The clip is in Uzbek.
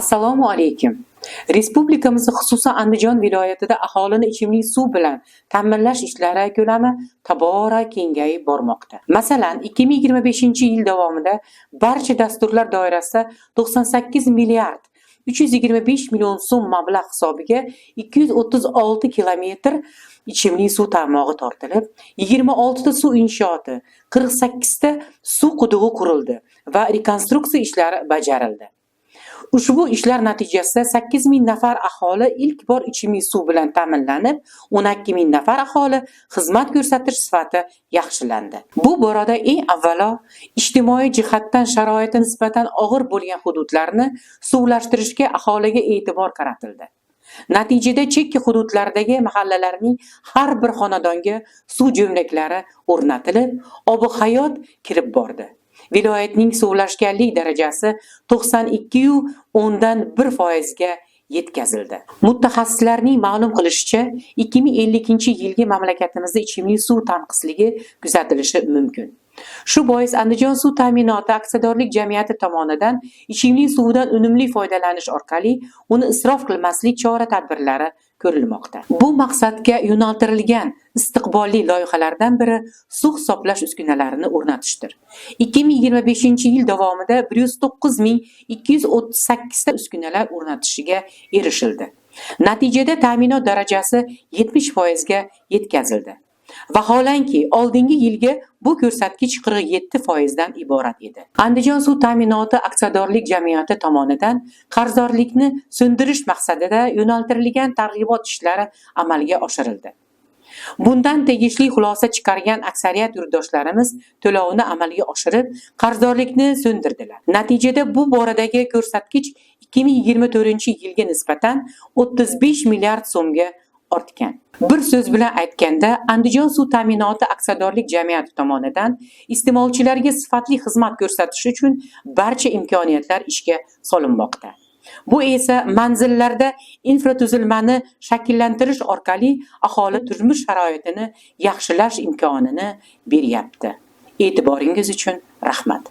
Assalomu alaykum. Respublikamizda xususan Andijon viloyatida aholini ichimlik suv bilan ta'minlash ishlari ko'lami tobora kengayib bormoqda. Masalan, 2025-yil davomida barcha dasturlar doirasida 98 milliard 325 million so'm mablag' hisobiga 236 kilometr ichimlik suv tarmog'i tortilib, 26 ta suv inshooti, 48 ta suv qudug'i qurildi va rekonstruksiya ishlari bajarildi. Ushbu ishlar natijasida 8000 nafar aholi ilk bor ichimlik suv bilan ta'minlanib, 12000 nafar aholi xizmat ko'rsatish sifati yaxshilandi. Bu borada eng avvalo ijtimoiy jihatdan sharoiti nisbatan og'ir bo'lgan hududlarni suvlashtirishga aholiga e'tibor qaratildi. Natijada chekka hududlardagi mahallalarning har bir xonadonga suv jo'mraklari o'rnatilib, ob-hayot kirib bordi. Viloyatning suvlashganlik darajasi 92,1% ga yetkazildi. Mutaxassislarning ma'lum qilishicha, 2050-yilga mamlakatimizda ichimlik suv tanqisligi kuzatilishi mumkin. Shu bois Andijon suv ta'minoti aksiyadorlik jamiyati tomonidan ichimlik suvidan unumli foydalanish orqali uni isrof qilmaslik chora-tadbirlari ko'rilmoqda. Bu maqsadga yo'naltirilgan istiqbolli loyihalardan biri suv hisoblash uskunalarini o'rnatishdir. 2025-yil davomida 109238 ta uskunalar o'rnatishiga erishildi. Natijada ta'minot darajasi 70% ga yetkazildi. Vaholanki, oldingi yilga bu ko'rsatkich 47% dan iborat edi. Andijon suv ta'minoti aksiyadorlik jamiyati tomonidan qarzdorlikni so'ndirish maqsadida yo'naltirilgan targ'ibot ishlari amalga oshirildi. Bundan tegishli xulosa chiqargan aksariyat yurtdoshlarimiz to'lovni amalga oshirib, qarzdorlikni so'ndirdilar. Natijada bu boradagi ko'rsatkich 2024-yilga nisbatan 35 milliard so'mga ortgan. Bir so'z bilan aytganda, Andijon suv ta'minoti aksiyadorlik jamiyati tomonidan iste'molchilarga sifatli xizmat ko'rsatish uchun barcha imkoniyatlar ishga solinmoqda. Bu esa manzillarda infratuzilmani shakllantirish orqali aholi turmush sharoitini yaxshilash imkonini beryapti. E'tiboringiz uchun rahmat.